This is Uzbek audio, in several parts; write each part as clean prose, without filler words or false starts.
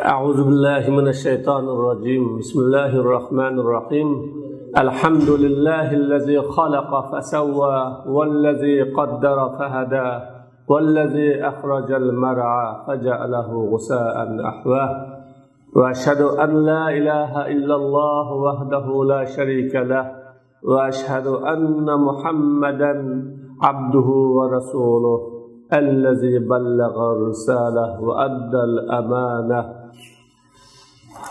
أعوذ بالله من الشيطان الرجيم بسم الله الرحمن الرحيم الحمد لله الذي خلق فسوى والذي قدر فهدى والذي أخرج المرعى فجعله غثاء أحواه وأشهد أن لا إله إلا الله وحده لا شريك له وأشهد أن محمدا عبده ورسوله الذي بلغ الرسالة وأدى الأمانة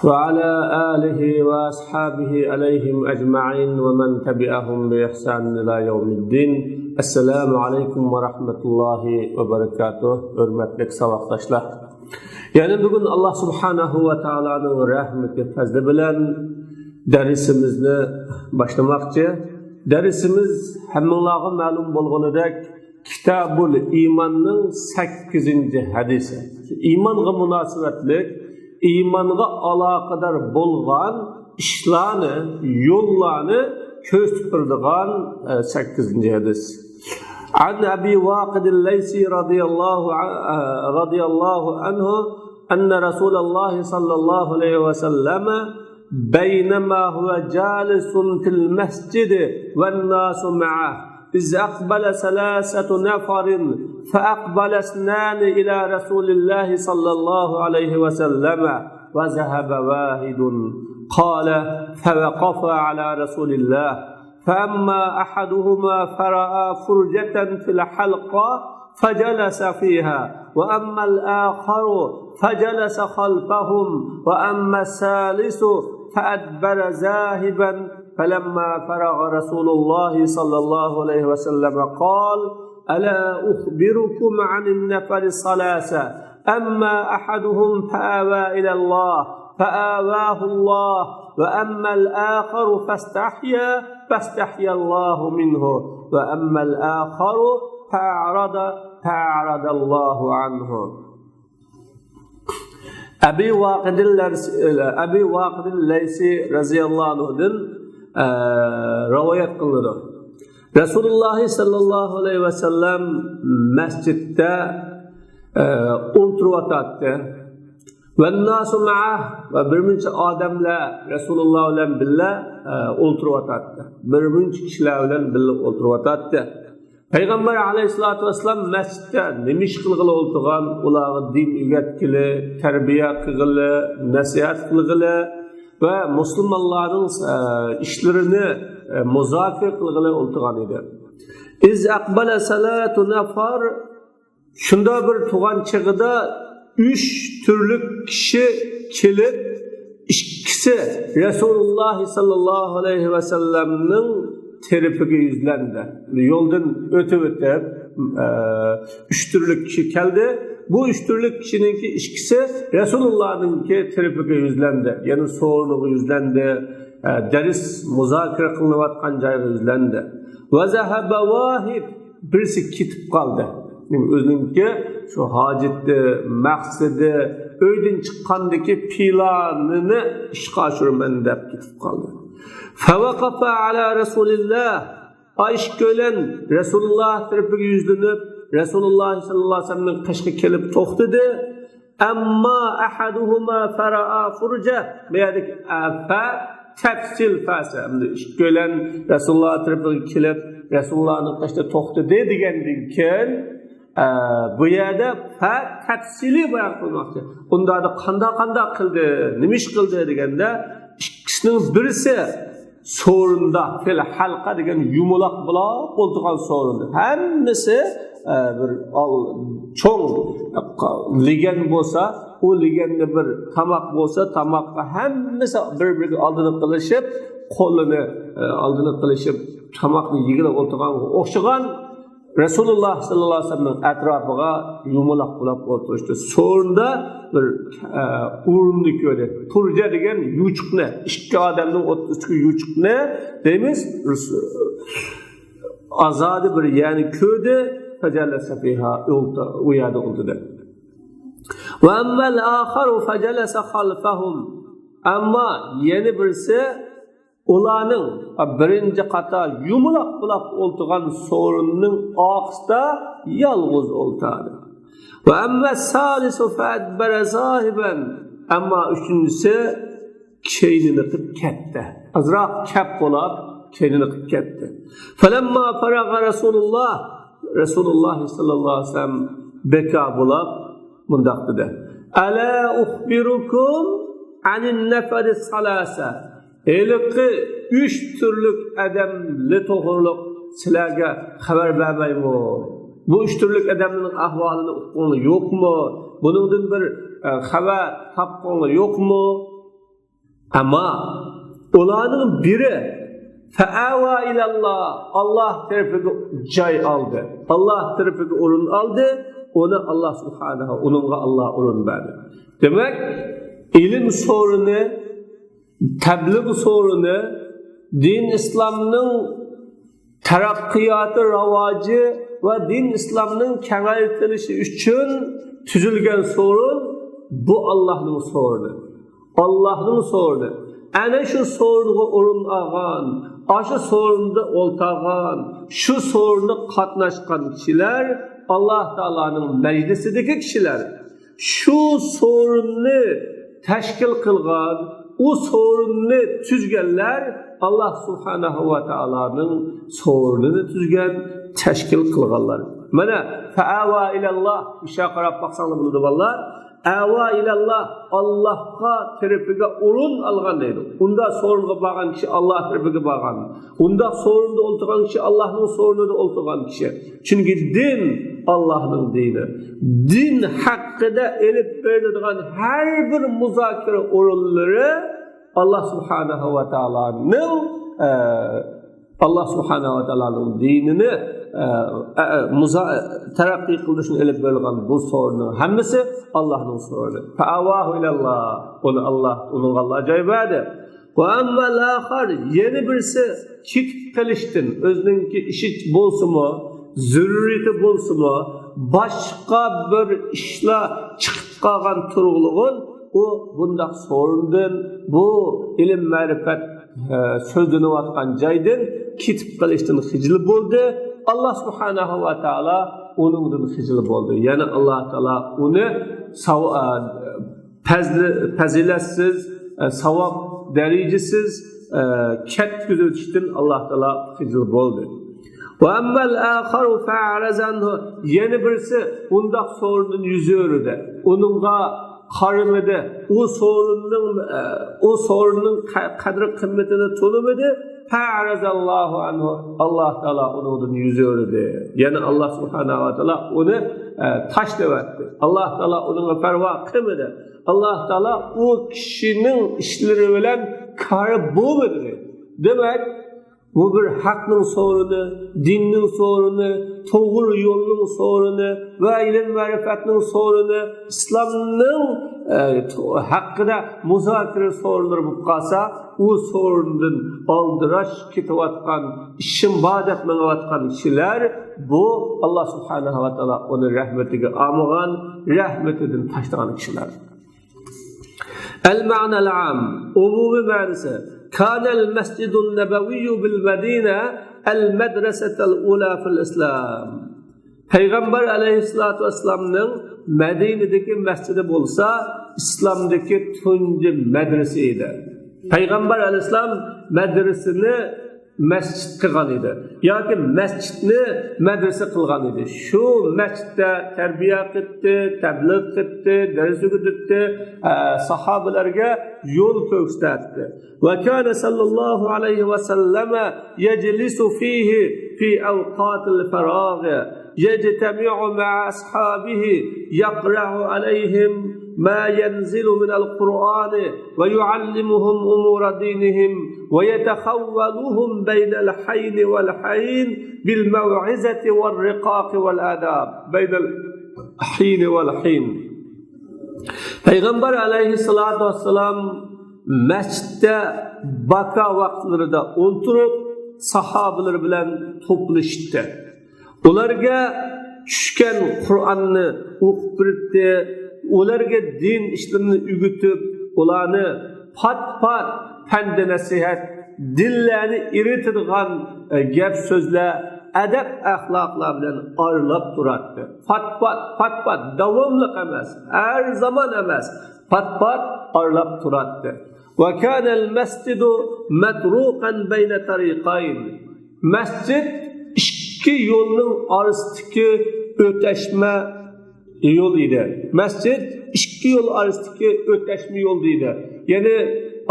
وعلى آله وأصحابه عليهم أجمعين ومن تبعهم بإحسان إلى يوم الدين السلام عليكم ورحمة الله وبركاته hürmetli savaştaşlar. Yani bugün Allah Subhanahu ve Taala'nın rahmeti fazlı bilen dersimizni başlamakçı. Dersimiz hemmellağa malum bolğanıdek Kitabul İman'ın 8. hadisi. İmanğa münasebetlik, imanğa alakadar bolğan işlarni, yollarni köz tutturdigan 8. hadis. An Abi Vaqid el-Laysi radiyallahu anhu enne Resulullah sallallahu aleyhi ve sellem beynema huve jalisun fil mescidi ven nasu ma'ah إذ أقبل ثلاثة نفر فأقبل اثنان إلى رسول الله صلى الله عليه وسلم وذهب واحد قال فوقف على رسول الله فأما أحدهما فرأى فرجة في الحلقة فجلس فيها وأما الآخر فجلس خلفهم وأما الثالث فأدبر ذاهبا فلما فرغ رسول الله صلى الله عليه وسلم قال ألا أخبركم عن النفر الثلاثة أما أحدهم فآوى إلى الله فآواه الله وأما الآخر فاستحيا الله منه وأما الآخر فأعرض الله عنه. Abi Vaqid el-Laysi radiyallahu anhu'dan rivayet kılınır. Resulullah sallallahu aleyhi ve sellem mescitte oturuvatatdı. Ve nasu ma'ah ve birmuncha odamlar Resulullah bilan birga oturuvatatdı. Birmuncha kishilar bilan birga oturuvatatdı. Payg'ambar alayhissalatu vassalam masjidda nima ish qilg'ili o'tirgan, ularga din o'rgatgili, tarbiya qilg'ili, nasihat qilg'ili ve Müslümanların işlerini muzafir qilg'ili o'tirgan edi. İz aqbala salatu nafar shunda bir tug'an chig'ida 3 türlük kishi kelib, ikkisi Resulullah sallallahu aleyhi ve sellem'nin terafiga yuzlandi. Yo'ldan o'tib 3 türlük kişi geldi. Bu 3 türlük kişininki ikisi Resulullah'ınki terafiga yuzlandi. Yani so'rniga yuzlandi, ders muzokara qilinayotgan joyga yuzlandi. Va zahaba vahid birisi ketib qoldi. O'zininki shu hojatni, maqsadi, uydan chiqqandagi planini ishga oshiraman deb ketib qoldi. Favaqafa ala Rasulillah Ayş gölen Resulullah tarafiga yuzlanib Resulullah sallallahu aleyhi ve sellem'nin qashga kelib to'xtadi. Amma ahaduhuma fara'a furja meyadik fa tafsil fasa. Ish gölen Resulullah tarafiga kelib Resulullah'ning qashda to'xtadi degandan keyin bu yerda fa tafsili bayon qilmoqchi. Unda qanday qildi, nima ish qildi deganda ikkisining birisi sorunda fil halqa degan yumaloq buloq o'ltirgan sorunda. Hammasi bir cho'ng ligan bo'lsa, u liganda bir tomoq bo'lsa, tomoqqa hammasi bir-biriga oldini qilishib, qo'lini oldini qilishib, tomoqni yigilib o'ltirganga o'xshagan Resulullah sallallahu aleyhi ve sellem atrofiga yumaloq buloq o'ltirishdi. Sorunda bir o'rinni ko'rdi. Turja degan yuchuqni, ikki odamning o'rtasidagi yuchuqni deymiz, azodi bir yani ko'rdi, fajalasa fiha u yerda o'ltirdi. Va ammal akharu fajalasa khalfahum. Ammo yana birisi ularning birinchi qator yumaloq buloq o'ltirgan so'rinning oqisida yolg'iz o'ltirdi. Va amma salisu fa'adbara zahiban Ama üçüncüsü keynini qıp ketdi. Azroq kap bo'lib, keynini qıp ketdi. Falamma faraga Rasulullah sallallahu aleyhi ve sellem beka bo'lib mundaq dedi. Ala ukhbirukum anin nafari salasa. Eliqi 3 türlük adamli to'g'riliq sizlarga xabar bermaymi? Bu 3 türlük adamning ahvolini uqqani yo'qmi? Buningdan bir xabar topqani yo'qmi? Ama ularning biri fa'awa ilallah, Allah tarafiga joy oldi. Allah tarafiga o'rin oldi. Onu Allah subhanahu, onunla Allah o'rin berdi. Demek ilim sorunu, tebliğ sorunu, din İslam'ның taraqqiyatı, ravacı ve din İslam'ның kengaytirilişi için tüzülgen sorun bu Allah'ның sorunu. Allah'ның sorunu. Ana şu sorunu o'rin olgan, aşı sorunda oltağan, şu sorunu qatnaşqan kişiler Allah Teala'nın meclisideki kişiler. Şu sorunu teşkil kılgan, o sorunu tüzgenler Allah Subhanahu ve Teala'nın sorununu tüzgen, teşkil kılganlar. Mana fa'awa ilallah, işe qarab baksanlar buldu vallahi. Ava ilallah, Allah'a tarafiga o'rin algan deydi. Unda sorunga borgan kishi Allah tarafiga borgan. Unda sorunda o'ltirgan kishi Allohning sorunida o'ltirgan kishi. Chunki din Allohning dini. Din haqida elib beriladigan har bir muzokara o'rinlari Allah subhanahu va taoloning dinini terakki kılışını elip bölgen bu sorunu hemmisi Allah'ın sorunu. Fa'avahu ilallah. Onu Allah, onun Allah acayibadi. Ve amma l'ahar yeni birisi kitip kılıştın. Özününki işi bolsun mu, zürriyeti bolsun mu, başka bir işle çıkıp kalgan turuluğun o bundak sorundun, bu ilim marifet sözünü vatkan caydın, kitip kılıştın hicili buldu. Allah subhanahu wa ta'ala onundan hicili buldu. Yani Allah Teala onu faziletsiz, savab derecesiz ket güzüştün Allah Teala hicili buldu. Ve emmel akharu fa'arazanhu yeni birisi ondak sorunun yüzü örüde. Onunla karımıdı. O sorunun kadri kıymetini tanımadı. Fa'arazallahu anhu. Allah Teala onun yüzü örüdü. Yani Allah subhanahu wa ta'ala onu taşlavetti. Allah Teala onun perva kıymadı. Allah Teala o kişinin işleri bilen karı bulmadı. Demek bu bir hakkın sorunu, dinin sorunu, doğru yolun sorunu ve ilim marifetinin sorunu, İslam'ın hakkında muzakere sorunları bu kalsa, o sorunun aldıraş kitavatkan, işin vaat etmevatkan kişiler, bu Allah subhanahu wa ta'ala onun rahmetine amıgan, rahmetinin taşlayan kişiler. El-ma'na'l am, umumi manisi, كان المسجد النبوي بالمدينة المدرسة الأولى في الإسلام. Peygamber aleyhissalatu vesselam'ın Medine'deki mescidi bolsa İslam'daki tuncu medreseydi. Peygamber aleyhissalam medresini mescid kılgan idi. Yoki mescidni medrese kılgan idi. Şu mescidde terbiye etti, tebliğ etti, ders öğretti, sahabelerge yol gösterdi. Ve kana sallallahu aleyhi ve selleme yeclisu fihi fi awqatil ferag, yectemi'u ma'a ashabihi, yaqra'u aleyhim ما ينزل من القرآن ويعلمهم أمور دينهم ويتخولهم بين الحين والحين بالموعظة والرقاق والآداب بين الحين والحين. Peygamber aleyhissalatu vesselam mescidde baka vaktlerinde oturup sahabeler bilen toplaştı. Onlarga düşken Kur'an'ı okup birlikte ularga din işlerini ügütüp, ularni pat pende nasihat, dillerini iritidigan gap sözler adab axloqlar bilan ayrılab turardi. Pat davomliq emas, her zaman emas, pat ayrılab turardi. Ve kana'l mascidu matruqan bayna tariqayn. Mascid ikki yo'lning orasidagi o'tashma yo'l edi. Mascid ikki yo'l orasidagi o'tashma yo'l deydi. Ya'ni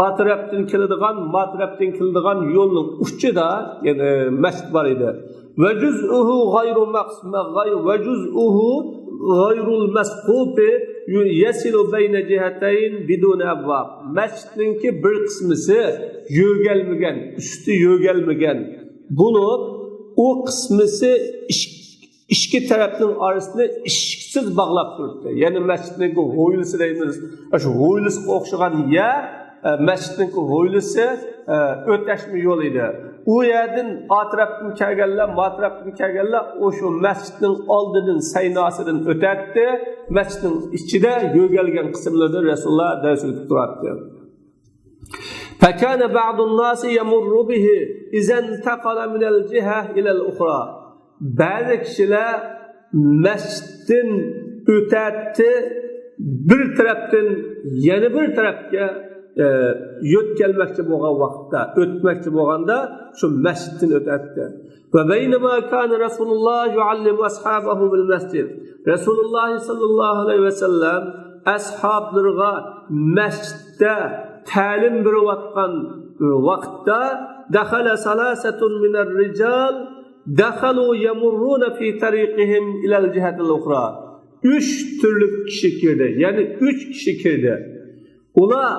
atrafdan keladigan, matrafdan keladigan yo'lning uchida, ya'ni masjid bor edi. Ve cüz'uhu gayru maqsma ve cüz'uhu gayrul masqubi yasilu beyne cihatayn bidun abwab. Masjidninki bir qismisi yo'galmagan, üstü yo'galmagan. Bunu o qismisi ikki tarafning orasini ishiksiz bog'lab turibdi. Ya'ni masjidning ho'ylisi deymiz. Shu ho'ylisiga o'xshagan yer masjidning ho'ylisi o'tashma yo'l edi. U yerdan atrafdan kelganlar, matrafdan kelganlar o'sha masjidning oldidan saynosidan o'tadi. Masjidning ichida yo'galgan qismlarda Rasululloh dars o'tib turardi. فكان بعض الناس يمر به إذا انتقل من الجهة إلى الأخرى. Bazı kişiler mescidin ötedi, bir taraftan yana bir tarafga yo'tkalmoqchi bo'lgan vaqtda, o'tmoqchi bo'lganda shu masjiddan o'tadi. Va baynama kana Rasululloh yuallimu ashabahu bil masjid. Rasululloh sallallohu alayhi vasallam ashablariga masjidda ta'lim berayotgan vaqtda dakhala salasatun minar rijal dakhalu yamurruna fi tariqihim ila al-jihati al-ukhra. 3 türlü kişi kirdi. Yani 3 kişi kirdi. Ular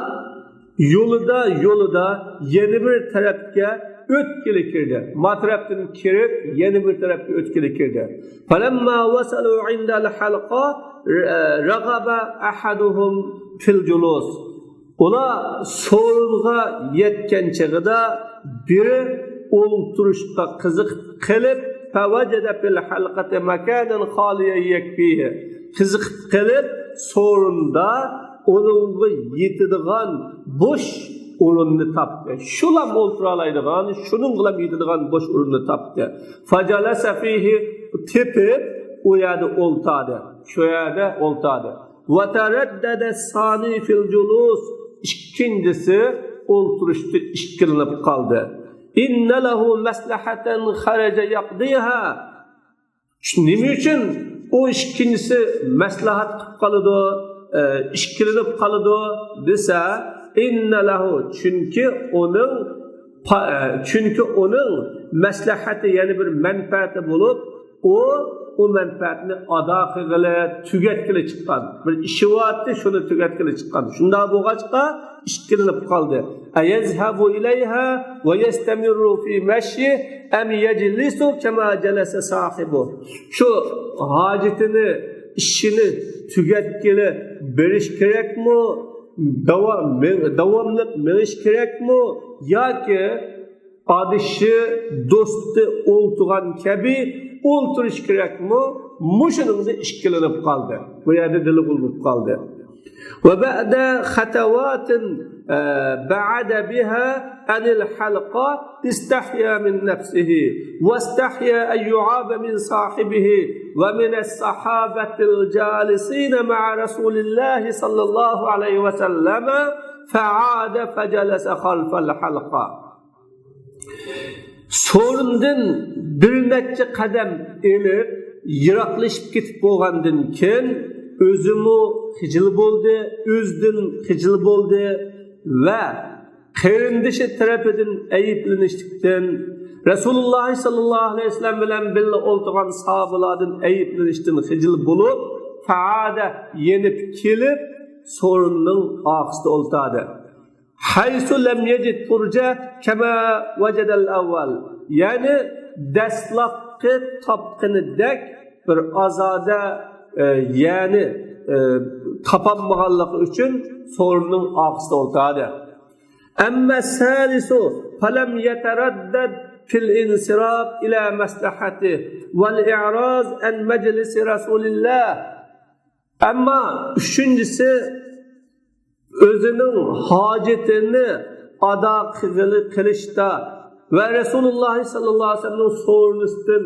yolda yeni bir tarafga o'tkili kirdi. Matrafdan kirib yeni bir tarafga o'tkili kirdi. Falamma wasalu 'inda al-halqa ragaba ahaduhum fil julus. Ular so'rg'a yetgan chig'ida biri o'ltirishga qiziq qilib favajada fil halqati makanan khaliyan yakfihi. Qiziq qilib so'rinda o'ringa yetadigan bo'sh o'rinni topdi. Shular o'ltira oladigan, shuning bilan yetadigan bo'sh o'rinni topdi. Fajalasa fihi tepib u yerda o'ltadi. Shu yerda o'ltadi. Va taraddada sani fil julus. İkincisi o'ltirishda ishkilinib qoldi. İnne lehu maslahatan kharaja yaqdiha. Nima uchun o ikincisi maslahat qilib qoladi, ishkilinib qoladi desa, inne lehu çünkü onun maslahati yani bir manfaati bo'lib, o manfaatni ado qilgili, tugatgili chiqqan. Bir ishi vardi, shuni tugatgili chiqqan. Shunda bo'lg'achqa ishkilinib qoldi. Ayazhabu ilayha va yastamirru fi mashi am yajlisu kama jalasa sahibu. Shu hojatini, ishini tugatgili berish kerakmi? Davomli menish kerakmi? Yoki adishi do'sti o'ltirgan kabi o'ltirish kerakmi? Mushuningda ishkilinib qoldi. Bu yerda dili bo'lib qoldi. Ve ba'da khatawatin ba'ada biha anil halqa istahya min nafsihi ve istahya an yu'aba min sahibihi ve min as-sahabatil jalisin ma'a Rasulillah sallallahu aleyhi ve sellem fa'ada fajalasa khalfal halqa. Sorundan bir neçe qadam elib yiroqlashib ketib bo'lgandan keyin özümü xijil bo'ldi, o'zdan xijil bo'ldi va qarindishi tarafidan ayiblanishlikdan Rasululloh sallallohu alayhi vasallam bilan birga o'ltirgan sahobalardan ayiblanishdan xijil bo'lib, faada yenib kelib sorunning og'zida o'ltirdi. Haysu lam yajid furja kama wajada al-awwal. Yani dastlabki topqinidek bir azoda yani tapanmağanlığı için sorunun ağzında oltadı. Amma salisu falam yeteraddad fil insirab ila maslahati vel i'raz an meclisi Rasulillah. Ama üçüncüsü özünün hacetini ada kılışta ve Resulullah sallallahu aleyhi ve sellem'in sorunustan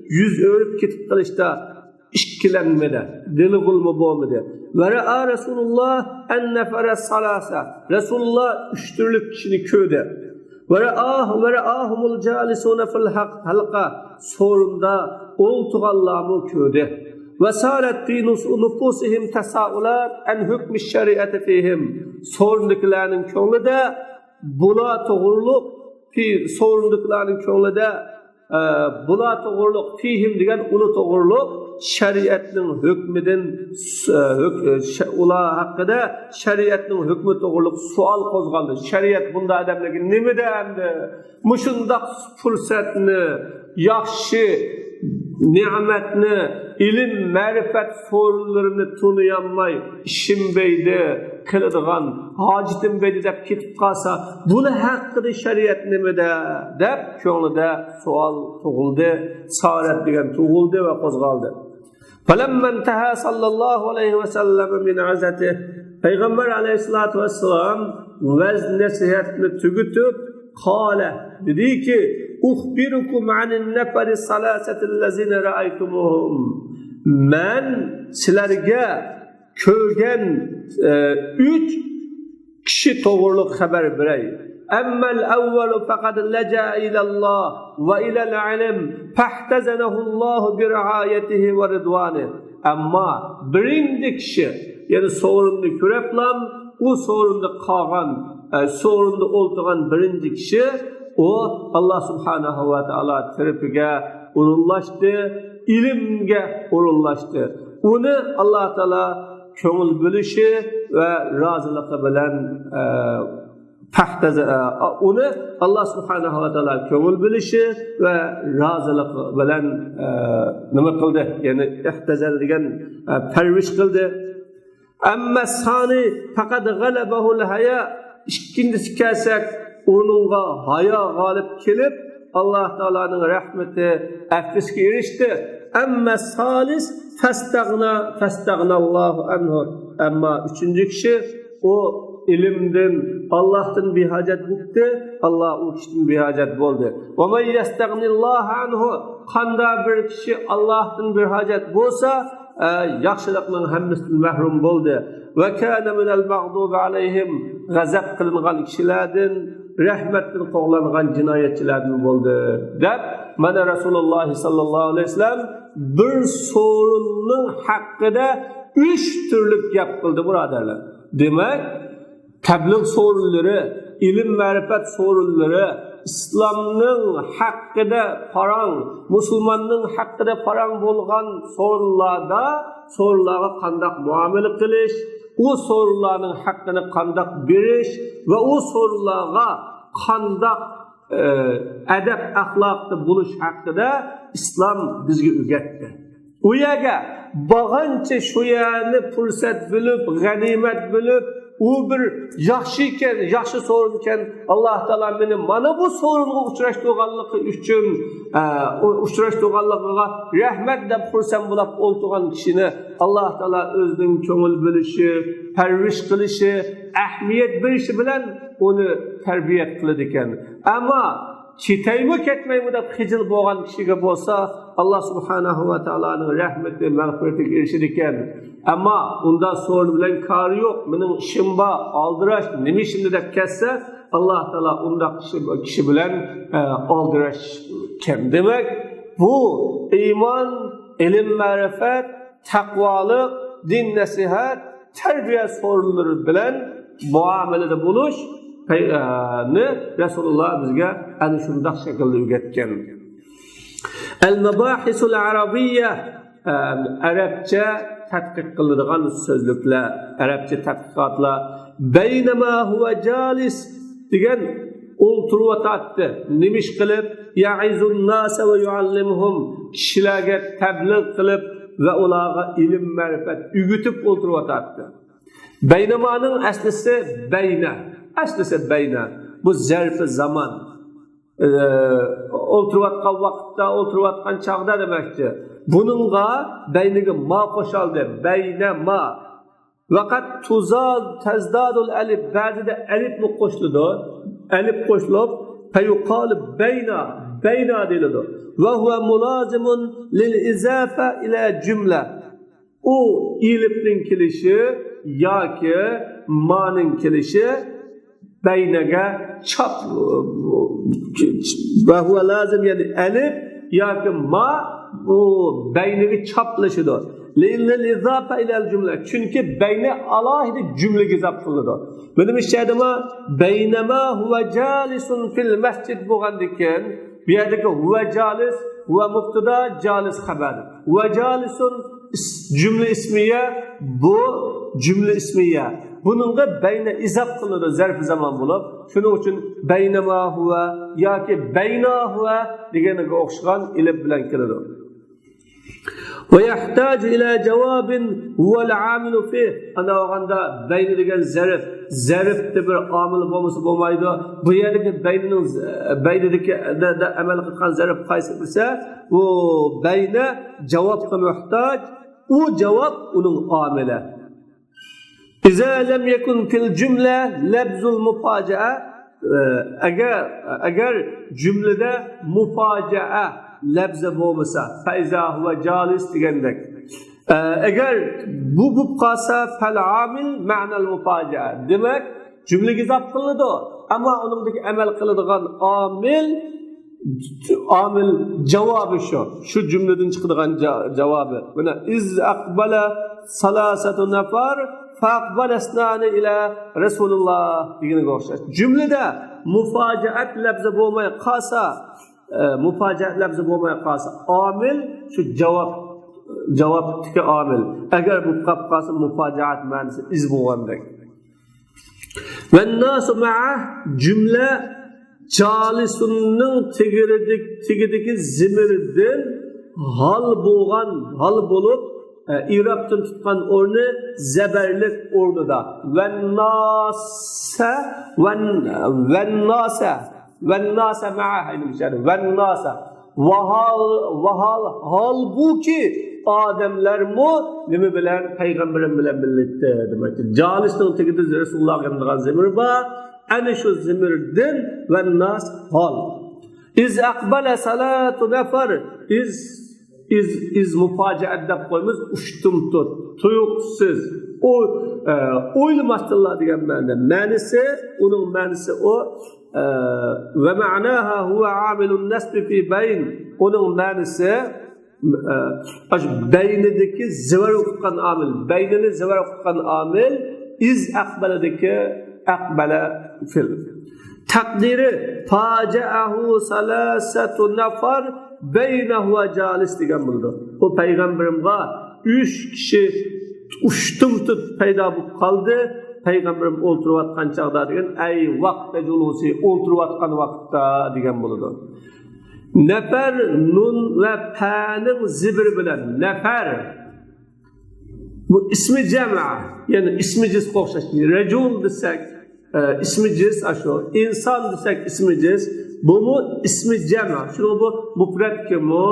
yüz örüp ketip kalışta işkilenmede, deli kılma boğmadı. Ve ra'a Resulullah en nefere salasa. Resulullah üç türlü kişini köyde. Ve ra'ahumul calisune fil halqa. Sorunda oltuğallamı köyde. Ve salet fi nufusihim tesaulat en hükmü şeriatı fihim. Sorundakilerin könlüde bula toğurluk fi sorundakilerin könlüde bula toğurluk fihim degan ulu toğurluk şeriatning hükmüden ular hakkında şeriatning hükmü to'g'riliq sual qo'zg'aldi. Şeriat bunda adamlarga nima deydi? Mushundaq fursatni, yaxshi ne'matni, ilm, ma'rifat so'rinlarini tunuyamay, ishimbaydi, qiladigan, hojitimbaydi deb ketib qolsa, buni haqida shariat nimada deb ko'nglida savol tug'ildi, sarat degan tug'ildi va qo'zg'aldi. فَلَمَّا انْتَهَى صَلَّى اللّٰهُ عَلَيْهِ وَسَلَّمَ مِنْ عَزَتِهِ Peygamber aleyhissalatu vesselam vez nasihatini tügütüp kâle dedi ki uhbirukum anin neferi salasetillezine ra'aytumuhum men sizlerge kögen 3 kişi toğırlık haber berey. Emmel evvelu fekad leca ilallah ve ilal ilim fahtazenehullahu bi riayetihi ve ridvani. Amma birinci kişi yani sorunlu köreplam o sorunda kalgan sorunda oltuğan birinci kişi o Allah subhanahu ve taala tarafıga urunlaştı, ilimge urunlaştı. Onu Allah taala köngül bölüşü ve razılığı bilen onu Allah subhanahu ve taala köngül bilişi ve razılık bilen nima kıldı? Yani ihtazel degan perviş kıldı. Amma sani faqat galabahul haya. İkincisi kelsak onunğa haya galip kelip Allah Taala'nın rahmeti affisga erişti. Amma salis fastagna Allahu anhu. Amma üçüncü kişi o ilimden Allah'tan bir hacet buktu, Allah o kişiden bir hacet boldu. وَمَنْ يَسْتَغْنِ اللّٰهَ عَنْهُ Kanda bir kişi Allah'tan bir hacet bolsa, yaxşılıkların hemmesinden mahrum boldu. وَكَانَ مِنَ الْمَغْضُوبِ عَلَيْهِمْ Gazap kılıngan kişilerden, rahmetten kovlanan cinayetçilerden boldu. Dep, mana Resulullah sallallahu aleyhi ve sellem bir sorunun hakkında 3 türlük yap kıldı buraderler. Demek, tebliğ sorunları, ilim marifat sorunları, İslam'ın hakkında paran, Müslümanın hakkında paran bolgan sorunlara kandak muamele kılış, o sorunların hakkını kandak biriş ve o sorunlara kandak edep ahlakta buluş hakkında İslam bizge ügetti. O yaga bağança şu yani fırsat bilip, ganimet bilip, o bir yaxşı sorunken Allah Teala beni mana bu sorunga uçraştırganlığı üçün uçraştırganlığına rahmet dep fırsat bulap oltuğan kişini Allah Teala özünün köngül bilişi, perviş kılışı, ahmiyet berişi bilen onu terbiyet kılıdiken. Ama çitaymi ketmeymi dep hicil boğan kişiga bolsa Allah subhanahu ve ta'ala'nın rahmeti, mağfireti erişidiken. Ama onda sorun bilen karı yok. Benim işim var, aldıraş, nemi şimdi de kesse Allah Teala onda kişi bilen aldıraş kem. Demek bu iman, ilim, marifet, takvalık, din, nasihat, terbiye sorunları bilen muamelede buluş Resulullah bizge ana shunday shaklda o'rgatgan. Al-mabahisul arabiyya arabcha tadqiq qiladigan so'zliklar, arabcha tadqiqotlar baynama huwa jalis degan o'ltirib nimish qilib ya'izun nas va yuallimuhum kishilarga tabliğ qilib va ularga ilm ma'rifat o'rgatib o'ltirib Baynamanın aslisi bayna. Aslisi bayna. Bu zarf-ı zaman. O'tirayotgan vaqtda, o'tirayotgan chaqda demakdir. Buningga bayniga ma qo'shildi. Bayna ma. Vaqat tazdadul alif. Ba'zida alif qo'shildi. Alif qo'shilib feyuqal beyna deyiladi. Ve huve mulazimun lil izafe ila cümle. O ilipnin kilişi yaki ma'nın kilişi beynege çap ve huve lazım yani elif yaki ma o beynege çaplaşıdır. Le'illel izafe ila'l cümle. Çünkü beyne alahide cümle gizap kılıdır. Benim işlediğime beynema huve calisun fil mescid buğandiken bir yerdeki huve calis huve mubtada calis haber. Huve calisun cümle ismiye bu cümle ismiye. Bunun da beyne izap kılıdır zarf zaman bulup. Şunun için beynema huve yaki beyna huve degeniga o'xshagan ilib bilan kelidir. Ve yahtacı ila cevabin huvel amilu fih. Ana oganda beyni degan zarf de bir amil bo'lmasa bo'lmaydi. Bu yerdagi beynidagi amal qilgan zarf qaysi bo'lsa, u beyni javobga muhtoj. U javob uning amili. İza lam yakun fil cümle labzul mufajaa. Agar cümlede mufajaa labza bo'lmasa faiza huve jalis degandek. Agar bu qolsa fal amil ma'nal mufajaa. Demak, jumlaga zab qiladi, ammo uningdagi amal qiladigan amil javobi shu jumladan chiqadigan javobi. Buna iz aqbala salasatu nafar faqbal asnani ila Rasulullah deganga o'xshash. Jumlada mufajaat labza bo'lmay qolsa mufajaat labzi bo'lmay qolsa amil shu javobdagi amil. Agar bu qolib qolsa mufajaat ma'nosi iz bo'lgandek. Va nasu ma'a jumla jalisunning tigidagi zimirdan hal bo'lib İrabdan tutgan o'rni zabarlik o'rnida. Va nasa ma'a demişler. Ve nasa halbuki adamlar mu nima bilan payg'ambarim bilan birlikda demakdir. Jalisning tagida Rasululloh degan zemir bor. Ana shu zemirdan ve nas hal. İz aqbala salatu nafar iz mufajaat deb qo'ymiz ushtum tuyuqsiz o'ylamasdinlar degan ma'nosi uning ma'nosi o ve ma'naha huve amilun nasbi fi bayn. Onun ma'nosi beynideki zivar o'qigan amil, beynini zivar o'qigan amil iz aqbaladagi aqbala fil. Taqdiri faja'ahu salasatu nafar beynahu ve jalis degan bo'ldi. O payg'ambarimga 3 kishi ushtum paydo bo'lib qoldi. Payg'ambarim o'ltirayotgan chaqda degan ay vaqtda julusi o'ltirayotgan vaqtda degan bo'ladi. Nafar nun va paning zibr bilan nafar bu ismi jamaa yani ismi cis o'xshash. Rajul desak ismi cis asho, inson desak ismi cis, bu mu ismi jamaa. Shuni bu mufradkimi,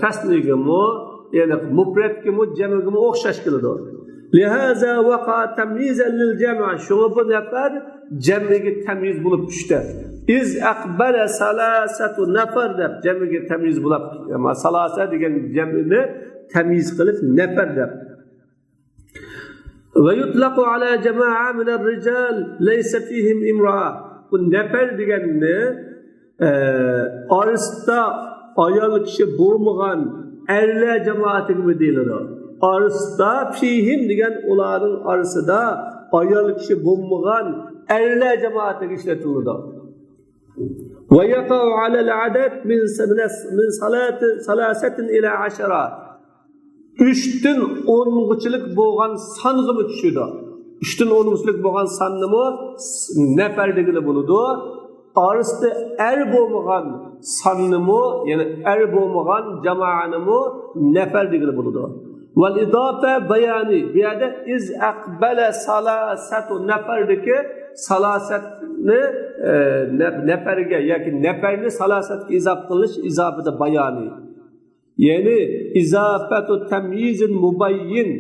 tasnigimi, yani mufradkimi, jamagimi o'xshash keladi. Lihaza vaqa tamyizan lil jama'. Şunu bu nafar cem'ige tamyiz bulup düştü. İz aqbala salasatu nafar deb cem'ige tamyiz bulup ama salasa degan cem'ini tamyiz qilib nafar deb. Ve yutlaqu ala jama'a min ar-rijal laysa fihim imra'a. Bu nafar deganni orasida ayol kishi bo'lmagan erlar jamoatiga deyiladi. Arasında fihim degan ularning arasida ayol kishi bo'lmagan erlar cemaatiga ishlatiladi. Ve yaqa'u ala al-adad min salasatin ila 10. 3'ten 10'lik bo'lgan songa tushadi. 3'ten 10'lik bo'lgan sonni nafar degili bo'ladi. Arasida er bo'lmagan sonni yani er bo'lmagan jamoani nafar degili bo'ladi. Vel idafe bayani biyade iz akbele salasatu neferdeki salasetni neferge yani neferni salaset izaf kılış izafete bayani. Yani izafetu temyizin mubayyin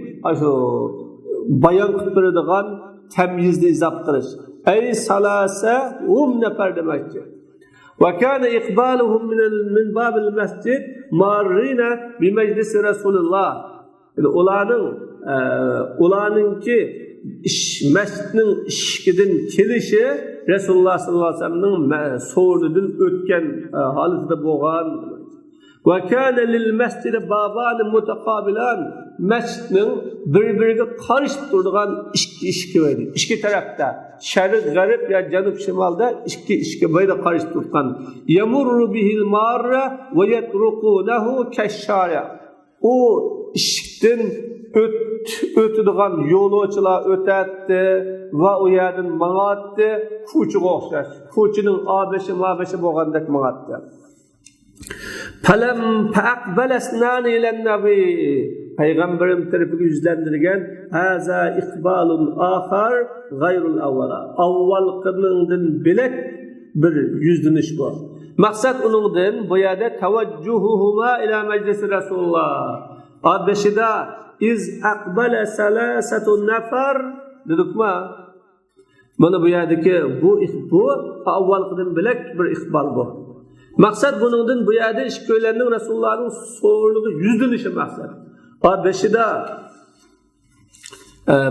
bayan kıpırdıgan temyizli izaf kılış. Ey salase nefer demektir. وكان إقبالهم من باب المسجد مارين بمجلس رسول الله. Ulanınki mescidin işkidin kelişi Resulullah sallallahu aleyhi ve sellem'nin soğudun ötken halıda boğan. Ve kâne lil mescidi babâni mutakabilan. Mescidin birbirine karışıp durduğun işki vardı. İşki tarafta. Şerif, garip ya canıp şimalda işki böyle karışıp durduğun. Yamurru bihil marra ve yetrukunehu keşşâya. O işkidin ötüdüğün yolçular ötətti ve o yerden mağattı. Kuçu qoğuşlar. Kuçunun ağbeşi boğandak mağattı. Pelem pe'akbelesnâni ilen nabi. Peygamberim tarafı yüzlendirgen haza ikbalun ahar gayrul avvala. Avvalqının bilek bir yüzdünüş bu. Maksat onundan bu yerde teveccuhuhuma ila meclisi Resulullah. Ağbeşida iz akbele salasatun nefer dedik mi? Bana bu yerdeki bu avvalqının bilek bir ikbal bu. Maksat bunundan bu yerde işköylerinin Resulullah'ın soğurluğu yüzdünüşü maksat.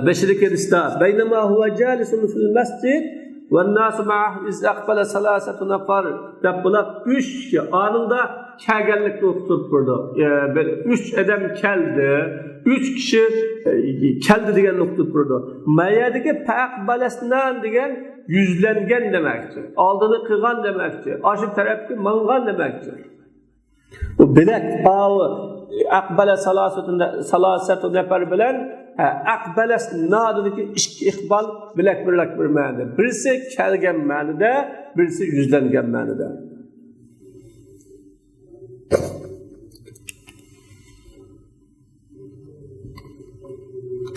Beşideki lista. Beynema huve calisun fil mescid ve nasu ma'ah iz akbele salasatun nefer. Bunlar 3 anında kelgenlikte oturup burada. 3 adam keldi. 3 kişi keldi degan oturup burada. Mayadaki pe'akbalesnan degan yüzlengen demektir. Aldığını kırgan demektir. Aşık tarafki mangan demektir. O bilek bağı akbele salasatun nefer bilen akbalesnan dedeki ikbal bilek bir ma'nida. Birisi kelgen ma'nida, birisi yüzlengen ma'nida.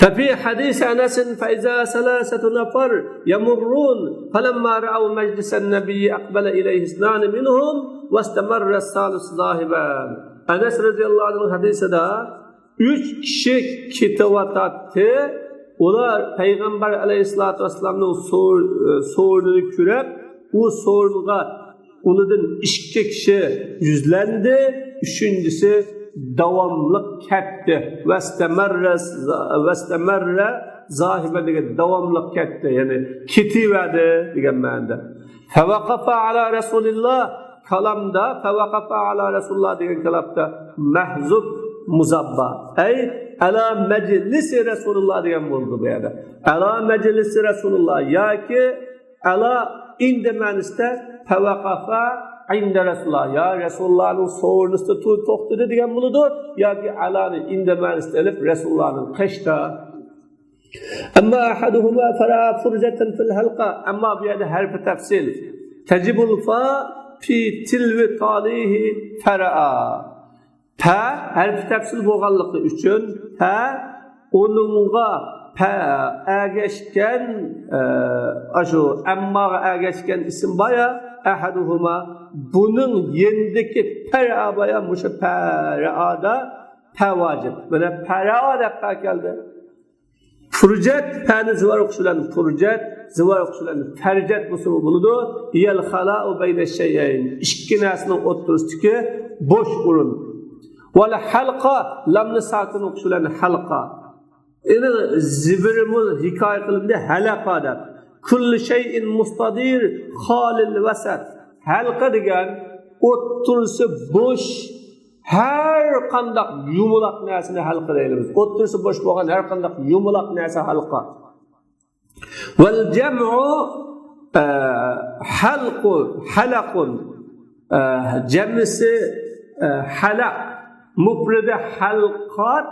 ففي حديث أنس فإذا ثلاثة نفر يمرون فلما رأوا مجلس النبي أقبل إليه اثنان منهم واستمر الثالث ذاهبا. Enes radıyallahu anh'ın hadisinde 3 kişi kitavatı onlar Peygamber aleyhissalatü vesselam'ın sorununu kürep o sorunuğa ondan 2 kişi yüzlendi, üçüncüsü davamlık ketdi. Vestemerre zahibe degan davamlık ketdi. Yani ketiverdi degan ma'noda. Fevakafa ala Resulillah kalamda fevakafa ala Resulullah degan kalamda mahzub muzabba. Ey ala meclisi Resulullah degan bo'ldi bu yerda. Ala meclisi Resulullah yoki ala inde ma'nosida fevakafa İnde Resulullah ya Resulullah'ın soğurnusu to'xtadi degan bo'ladir yoki alani indamanist elib Resulullah'ın qishda. Amma ahaduhuma fara furjatan fil halqa. Amma bu yerda harfi tafsil. Tajibul fa fi tilvi talihi fara'a. Ta harfi tafsil bo'lganligi uchun ta onunga pa agashgan ashu ammaga agashgan ism baya ahaduhuma bunun yendeki perabaya muşa perada tevacib. Böyle perada geldi. Furjet tani zivar okşulan furjet zivar okşulan tercet musubu buludu. Yel hala'u beyne şeyeyn. İki nesinin oturustiki boş burun. Ve halqa lamni sakin okşulan halqa. Yani zibirimiz hikaye kılında halaqadır. Kullu şeyin mustadir halil vesat. Halqa degan o'ttirisi bo'sh har qanday yumaloq narsani halqa deymiz. O'ttirisi bo'sh bo'lgan har qanday yumaloq narsa halqa. Val jam'u halaqun jamisi halaq mufradi halqat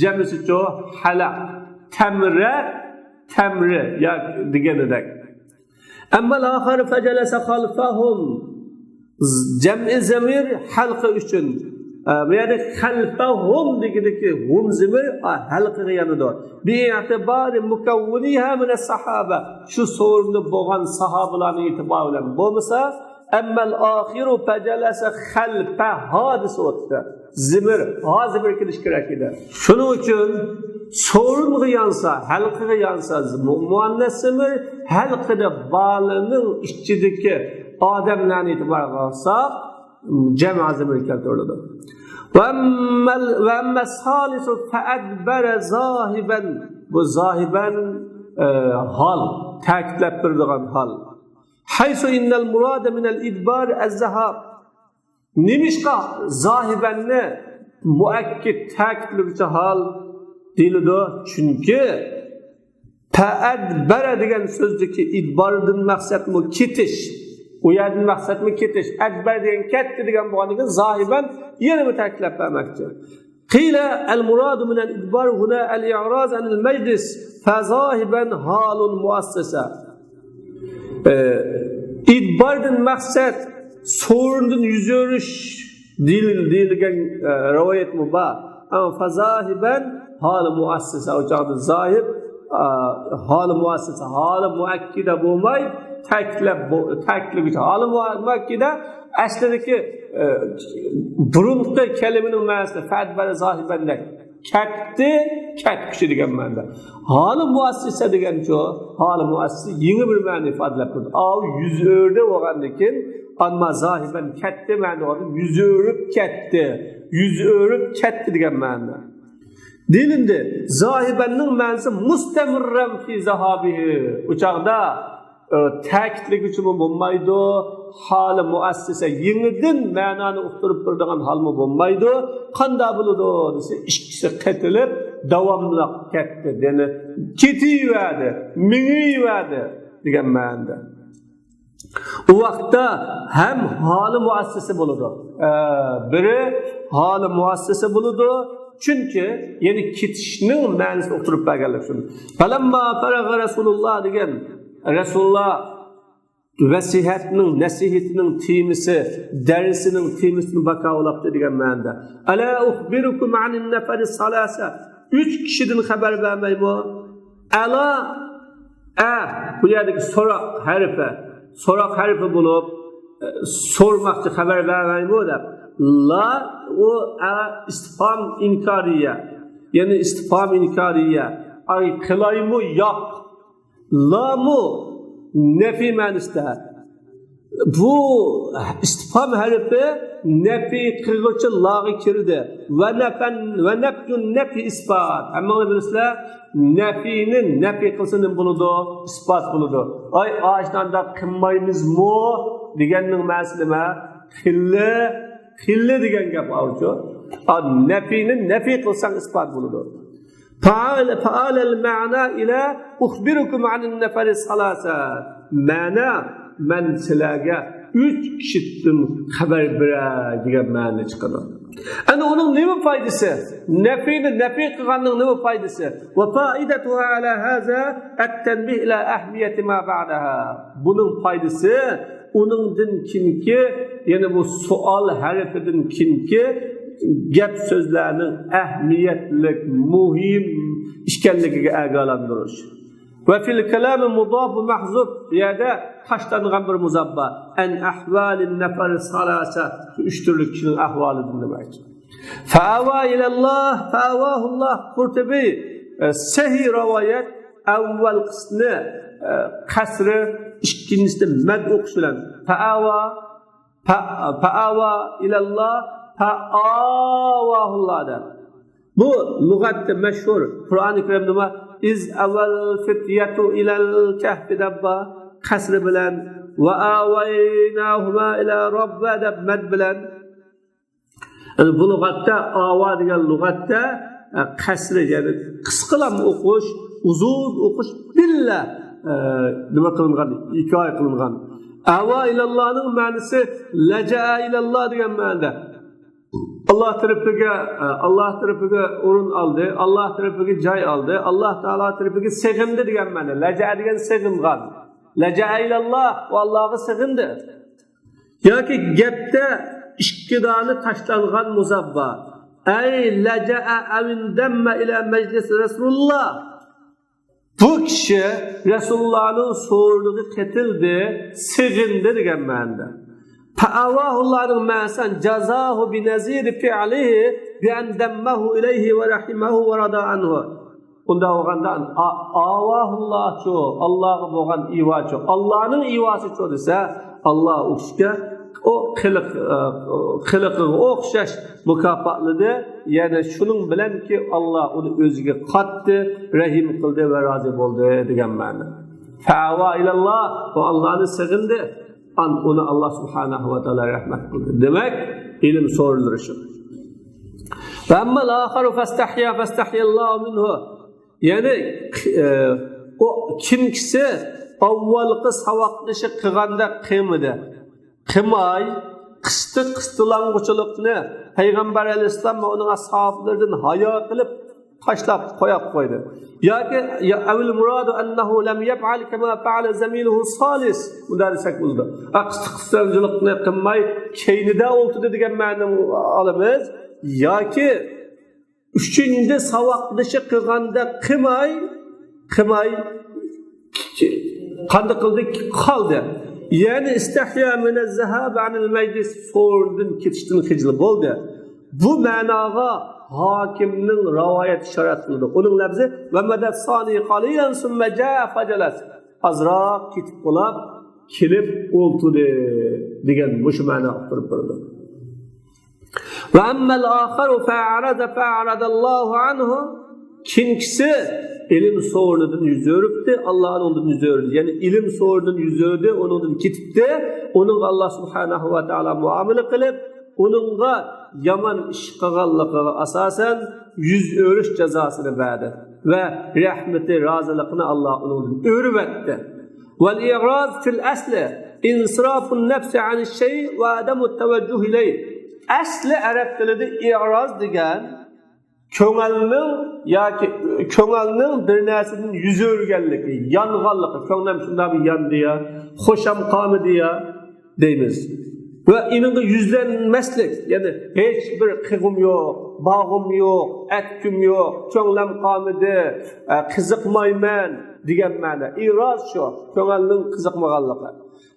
jamisi cho halaq tamri ya deganidek. Amma al-akhar fajalasa khalfahum jam'i zamir halqa uchun bu yerda khalfahum degidiki hum zamir halqaga yanıdır. Bi'tibari mukawwiniha min as-sahaba shu so'rni bo'lgan sahobalarning e'tibori bilan bo'lmasa amma al-akhiru fajalasa khalfa hadis o'tdi. Zimir hozir bir kelish kerak edi. Shuning uchun so'ringa yansa, halqaga yansa muannas zimir halqada balining ichidagi Adem'den itibar kalsa cem azimini keltirildi. Ve emme salisu feedbere zahiben, bu zahiben hal, ta'kidlep birdiğen hal. Haysu innel murade minel idbar ez-zahab. Nimişka zahibenle muakkid ta'kidlükçe hal dilidir. Çünkü feedbere degen sözdeki idbardın maksat mı kitiş. O yerden maksat mı kitiş. Edber degen ketti degen bu anıgın zahiben yeni mi ta'kidlep vermektir. Qila el-muradu minel idbar huna el-i'raz anil meclis fezahiben halun muassesa. İdbardın maksat sorundun yüzörüş dilgen rivayet mu ba ama fezahiben hal muassesa o çağda zahir hal muassesa hal muakkide bulmay teklif hal muakkide aslındaki burunqi kelimenin ma'nosi fadbara zahibenlik ket kişi degan ma'noda. Hal muassesa degan şu hal muassisa yeni bir ma'no ifodalab turdi. Av yüz örde bo'lgandan amma zahiben ketdi ma'noda yüz örüp ketdi degan ma'no. Dilinde zahibenning ma'nosi mustamirran fi zahabihi. O çağda ta'kidlik uchun bo'lmaydi, hal muassisa yengidin ma'noni uqtirib turadigan halmi bo'lmaydi. Qanday bo'ladi desa, ikkisi qatilib davomli ketdi, ya'ni ketiverdi, mingiverdi degan ma'noda. O vaqtda ham hali muassisa bo'ladi. Biri hali muassisa bo'ladi. Çünkü yeni ketishning ma'nosini uqtirib berganlar shuni. Falamma faraga Rasululloh degan Rasululloh nasihatning temisi, darsining temisini bakovlabdi degan ma'noda. Ala ukhbirukum anin nafari salasa. 3 kishidan xabar bermaymi? Ala bu yerdagi so'roq harfi bo'lib sormoqchi xabar bermaymi deb. La o istifham inkariye. Yani istifham inkariye. Ay kılaymu yok. La mu nefi maniste. Bu istifham harfi nefi kırgıcı lağı kirdi. Ve nefyun nefi ispat. Ama birisler nefinin nefi kılsının buludu, ispat buludu. Ay ağaçtan da kınmayımız mu digenin meselime Hille degan gap avcu. Nefi qilsang isbot bo'ladi. Fa'al al-ma'na ila ukhbirukum anin nafari salasa. Ma'na men sizlarga 3 kishidan xabar beray degan ma'no chiqadi. Ana uning nima foydasi? Nafi qilganning nima foydasi? Va faidatuha ala hadha at-tanbih ila ahmiyati ma ba'daha. Buning foydasi onundan kinki yani bu sual harfidan kinki gap sözlerinin ehmiyetlik, muhim işkenligiga agalandırış. Ve fil kelami mudafu mahzub yada taşlangan bir muzabba en ahvalin nefar salasa 3 türlü kişinin ahvalidir demek. Fa'ava ilallah fa'avahullah Kurtubi sahih rivayet evvel kısmı kasrı İkincisi de med okusulan fa'ava ilallah fa'avahullah der. Bu lügatte meşhur. Kur'an-ı Kerim'de iz evvel fityatu ilal kahfi dabba kasrı bilen ve avaynahuma ila rabba deb med bilen. Yani bu lügatte ava degan lügatte kasrı yani qisqalam o'qish, uzun o'qish billa nima qilingan, hikoya qilingan. Ava ilallohning ma'nosi laja'a ilalloh degan ma'noda. Allah tarafiga o'rin oldi, Allah tarafiga joy oldi, Allah taolo tarafiga sig'indi degan ma'no. Laja'a degan sig'ingan. Laja'a ilalloh va Allohga sig'indi. Yoki gapda ikki doni tashlangan muzabba. Ay laja'a awindamma ila majlis Rasulullah. Bu kişi Resulullah'ın sorduğu ketildi, sig'indi degan ma'noda. Fa'avahullah'ın ma'san jazahu bi nazir fi'lihi bi an dammahu ilayhi ve rahimahu ve rada anhu. Unda olganda avahullah ço, Allah'a boğan iva ço. Allah'ın ivası ço dese Allah uçka o kılıqı okşaş mukaffatlıdı. Yani şunun bilen ki Allah onu özüge kattı, rahim kıldı ve razı oldu degen ma'na. Fa'ava ilallah, o Allah'ın sığındı. Onu Allah subhanahu wa ta'ala rahmet kıldı. Demek ilim sorulur şu. Ve emmel aharu fastahyallahu minhu. Yani o kimkisi avvalqı savaqlışı qıganda qimidi. Qimay, qıstılanğıçılıqni Peygamber Aleyhisselam ve onun ashablarından haya qilib taşlab qo'yib qo'ydi. Yoki avil muradu annahu lam yaf'al kama fa'ala zamiluhu salis. Bunda desak bo'ldi. Qıstılanğıçılıqni qilmay keynida o'ltirdi degan ma'noni olamiz. Yoki üçüncü savaqlışı qilganda qimay qanday qildi qoldi. Yani istihya min az-zahab anil meclis so'rdan ketishdan xijil bo'ldi. Bu ma'noga hokimning rivoyat ishorat qildi. Uning lafzi va madad sani qaliyan summa jaa fajalas. Azroq ketib qolib kelib o'ltirdi degan mush ma'no olib turdi. Ve emmel aharu fa'aradallahu anhu. Kimkisi ilim sorunun yüzü örüptü, Allah'ın onun yüzü örüldü. Yani ilim sorunun yüzü örüldü, onun kitipti. Onun Allah subhanahu wa ta'ala muamele kılıp, onunla yaman iş qılğanlığı asasen yüz örüş cezasını verdi. Ve rahmeti, razılıkını Allah onun örüp etti. Vel i'raz fil asli insirafun nefsi anil şey ve adamut teveccuh ileyh. Asli Arap dilida i'roz degan ko'ngilning bir narsadan yuz o'rganligi, yonganligi, ko'nglim shunday bir yondi ya, xo'sham qolmadi ya deymiz. Ve inanın yüzlenmezlik, yani hiçbir qig'im yo'q, bağım yo'q, etkim yo'q, ko'nglim qolmadi, qiziqmayman degan ma'no. İ'roz shu, ko'ngilning qiziqmaganligi.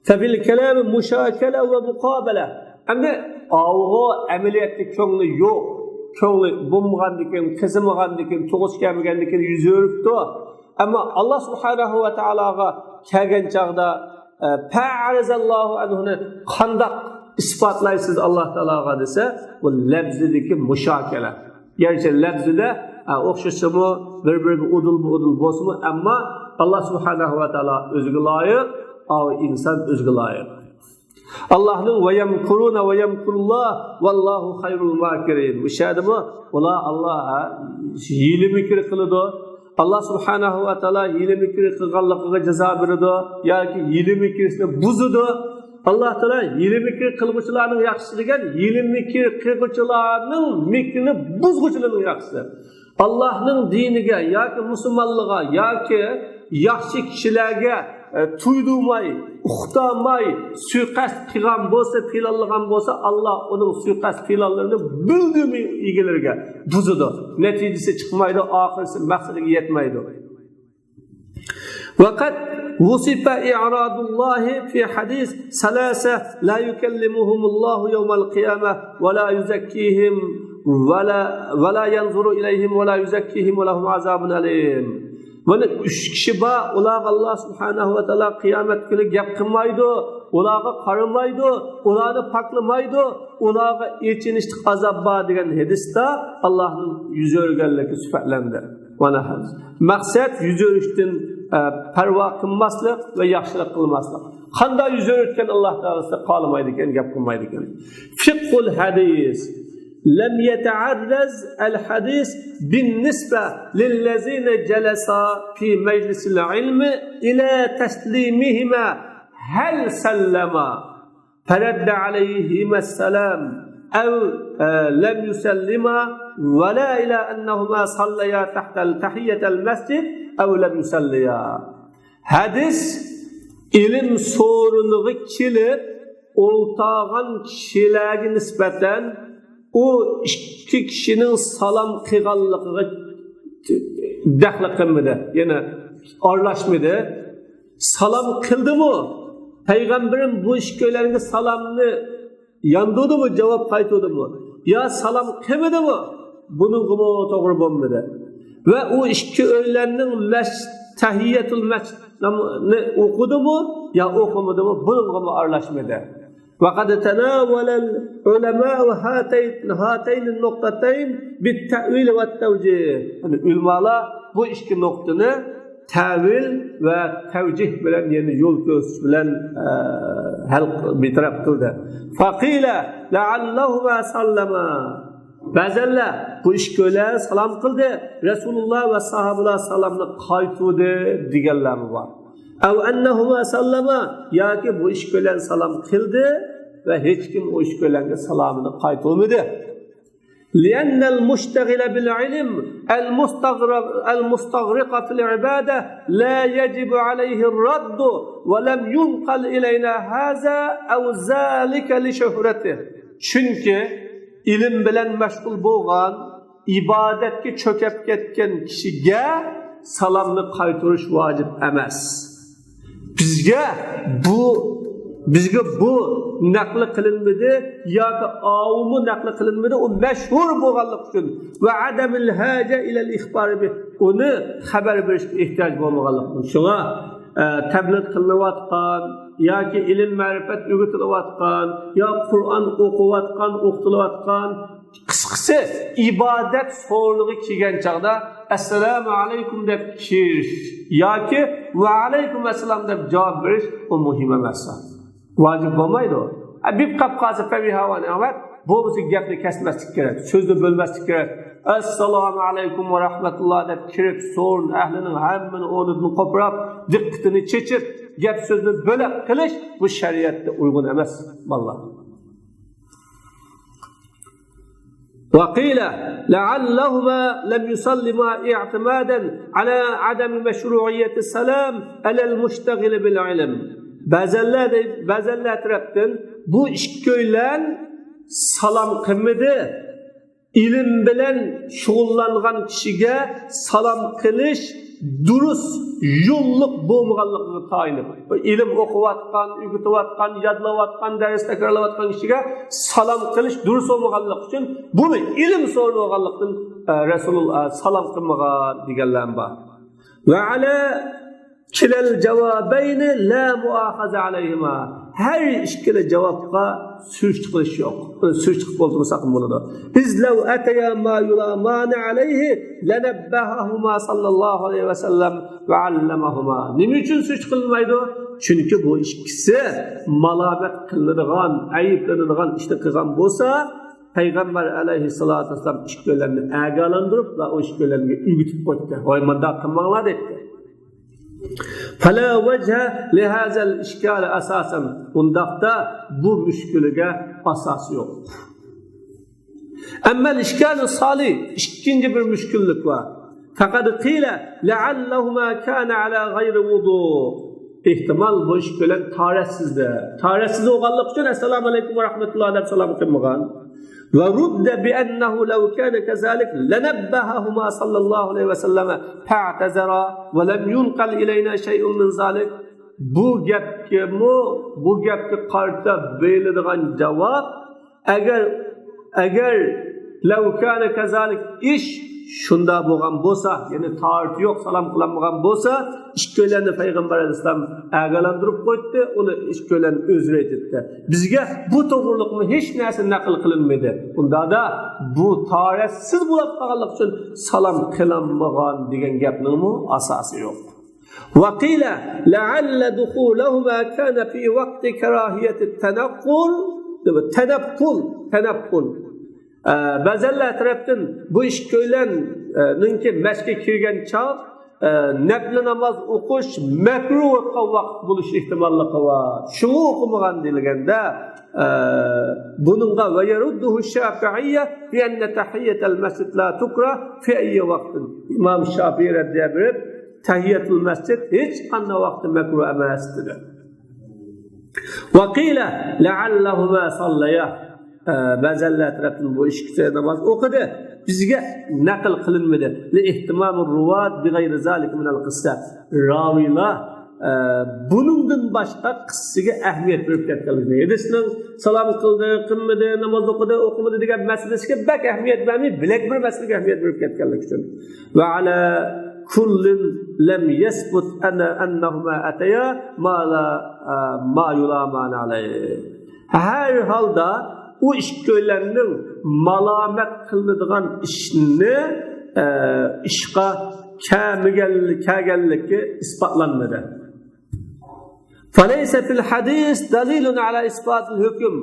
Tabil kalam mushakala va muqabala. Endi avg'o amaliyotda ko'ngli yo'q. Ko'ngli bo'lmagandikin, qiziqmagandikin, to'g'ri kelmagandikin yuz o'ribdi. Ammo Alloh subhanahu va taologa kelgan chaqda fa'arazallohu anhuni qandoq isbotlaysiz Alloh taologa desa, bu lafzidagi mushakala. Gerçi lafzida o'xshashimi, bir-biriga udul bo'lsin, ammo Alloh subhanahu va taolo o'ziga loyiq, inson o'ziga loyiq. Allah'ın ve yemkuruna ve yemkurullah vallahu hayrul makirin. Müşahede ola Allah'a hile mikri kılıdı. Allah subhanahu wa ta'ala hile mikri kılganlıkıga ceza veridu. Ya ki hile mikrisini buzudu. Allah ta'ala hile mikri kılgıçılarının yakısı degen hile mikri kılgıçılarının mikrini buzgıçılarının yakısı. Allah'ın dinige ya ki Müslümanlığa ya ki yaxshi kishilarga tuydurmay, uqtamay, suiqasd qilgan bo'lsa, filanlagan bo'lsa, Allah onun suiqasd filanlarini bildirmay egalariga buzadi. Natijasi chiqmaydi, oxirisi maqsadiga yetmaydi. Vaqat wusifa i'radullahi fi hadis salasa la yukallimuhumullahu yawmal qiyamah va la yuzakkihim va la yanzuru ilayhim va la yuzakkihim va lahum azabun alim. Mana 3 kishi bor, ular Alloh subhanahu va taolo qiyomat kuni gap qilmaydi, ularga qaramaydi, ularni paklamaydi, ularga echinishli azob bor degan hadisda Allohning yuz o'rganligi sifatlandi. Mana maqsad yuz o'rishdan parvo qilmaslik va yaxshilik qilmaslik. Qanday yuz o'rtgan Alloh taolasi qolmaydi ekan, gap qilmaydi ekan. Fiqhul hadis لم يتعرض الحديث بالنسبة للذين جلسا في مجلس العلم إلى تسليمهما هل سلما فرد عليهما السلام أو لم يسلما ولا إلى أنهما صليا تحت تحية المسجد أو لم يصليا. Hadis ilim sorunluğu kilip oltağan kişilerine nispeten o iki kişinin salam qilganligiga daxl qilmadi, yana aralashmadi. Salam qildimi? Payg'ambarim bu ikkilarga salomni yandodimi, javob qaytadimi? Ya salam qilmadimi? Buning to'g'ri bo'lmadi. ve o iki öğleninin tahiyyetul mescidini okudu mu ya okumadı mı bununla arlaşmadı. وَقَدْ تَنَاوَلَ الْعُلَمَاءُ هَاتَيْنِ النُّقْطَتَيْنِ بِالتَّأْوِيلِ وَالتَّوْجِهِ. Yani ülmalar bu iki noktanı tevil ve tevcih bilen yani yol gösteriş bilen bir taraf kıldı. فَقِيلَ لَعَلَّهُمَا سَلَّمَا. Bazılar bu iş köyle salam kıldı. Resulullah ve sahabeler salamını kaytudu diyenler var. Ev ennehuma sallama ya ki bu iş kölen salam kıldı ve hiç kim o iş kölenge salamını kaytulmadı. لأن المشتغل بالعلم المستغرق في العبادة لا يجب عليه الرد ولم ينقل إلينا هذا أو ذلك لشهرته. Çünkü ilim bilen meşgul bolgan, ibadetki çökep ketken kişiye salamını kaytırış vacip emas. Bizge bu nakli kılınmadı ya da avımı nakli kılınmadı o meşhur bolganlık üçün ve ademil hace ilel ihbar bi onu haber verişe ihtiyaç bolmaganlık üçün. Şuna tebliğ kılınıvatkan ya ki ilim marifet öğütülüvatkan ya Kur'an okuvatkan, okutulatkan kıskısı ibadet soruluğu kigen çağda Esselamu aleyküm dep kiriş ya ki ve aleyküm esselam dep cevap veriş o muhim emessa. Vacip olmaydı o. Bir kapkası pevi havani amet boğusu gepni kesmezlik gerek, sözü bölmezlik gerek. Esselamu aleyküm ve rahmetullah dep kirip sorun ehlinin hemmini onudunu koprap dikkatini çeçir gep sözünü bölek kılıç bu şeriatte uygun emez. Vallahi. وقيل لعلهما لم يسلما اعتمادا على عدم مشروعية السلام على المشتغل بالعلم. Bazılar taraftan bu iş köylen salam kılmadı. İlim bilen şugullangan kişiye salam kılış durus yolluk bolmaganlygyny taýinip. İlim okuwatkan, ügütüwatkan, ýadlawatkan, ders tekrarlawatkan kişiye salam kılış durus bolmaganlyk üçin bunu ilim sorunu bolganlykdan Resulullah salam kılmagan digenler bar. Ve ala kilel cevabayni la muahaza aleyhima. Her işkile cevapka sürç kılış yok. Sürç olduğunu sakın bunu da. İz lev eteya ma yulamani aleyhi lenebbehahuma sallallahu aleyhi ve sellem ve allemahuma. Nimin için sürç kılmaydı? Çünkü bu işkisi malamet kılınıdığan, ayıplanıdığan işte kılgan bolsa Peygamber aleyhissalatu vesselam işkillerini ägalandırıp ve o işkillerini ügütüp koydu. Oymanda kılmanlar etti. فَلَا وَجْهَ لِهَذَا الْاِشْكَالِ أَسَاسًا. Bundakta bu müşkülüge asası yok. Emmel işkâl-i salih, ikinci bir müşküllük var. فَقَدْ قِيلَ لَعَلَّهُمَا كَانَ عَلَى غَيْرِ وُضُوء. İhtimal bu işkülen tarihsizde. Tarihsizde oğanlık için Esselamu Aleyküm ve Rahmetullahi Aleyhi ve Sellem kılmıgan. وَرُدَّ بِأَنَّهُ لَوْ كَانَ كَذَلِكَ لَنَبَّهَهُمَا صَلَّى اللّٰهُ عَلَيْهِ وَسَلَّمَ فَاعْتَزَرَا وَلَمْ يُنْقَلْ إِلَيْنَا شَيْءٌ مِنْ ذَلِكَ. Bu gepki karta beylediğin cevap eğer لَوْ كَانَ كَذَلِكَ iş şunda boğan bolsa, yani taarruf yok, salam kılanmagan bolsa, işköylerini Peygamber Aleyhisselam ägalandırıp koydu, onu işköylerini özür etti. Bizge bu doğrulukmu hiç neyse nakıl kılınmadı. Bunda da bu tarihsiz bulup kalmak için salam kılanmagan degen gepnin mu asası yok. وَقِيلَ لَعَلَّ دُخُولَهُمَا كَانَ فِي وَقْتِ كَرَاهِيَةِ التَّنَقُّلِ. Bazılar taraftan bu iş köyleninki meşke kirgen çağ nefli namaz okuş mekruh vakt buluş ihtimallığı var. Şunu okumagan dilgende bununla ve yerudduhu şafi'iyye fi enne tahiyyetel mescid la tukra fi eyye vaktin. İmam Şafii reddiye verip tahiyyetul mescid hiç anna vakti mekruh emestir. Ve qîle leallehuma sallaya. Bazılar tarafından bu işkisi namaz okudu. Bizge nakıl kılınmadı. Li ihtimamur ruvat bi gayri zalik minel kıssa. Raviler buningdan boshqa qissasiga ahamiyat berib ketganligini, hadisning salom qildi, qilmadi, namoz o'qimadi degan masalasiga bak ahamiyat bermay, bilak bir masalaga ahamiyat berib ketganligi uchun. Va ala kullin lam yasbut annahuma ataya ma yulaman alayhi. Her halda o işköylerinin malamet kılınıdığan işini işqa kâgellikki ispatlanmadı. فَلَيْسَ فِي الْحَدِيثِ دَلِيلٌ عَلَى إِسْبَاتِ الْحُكُمِ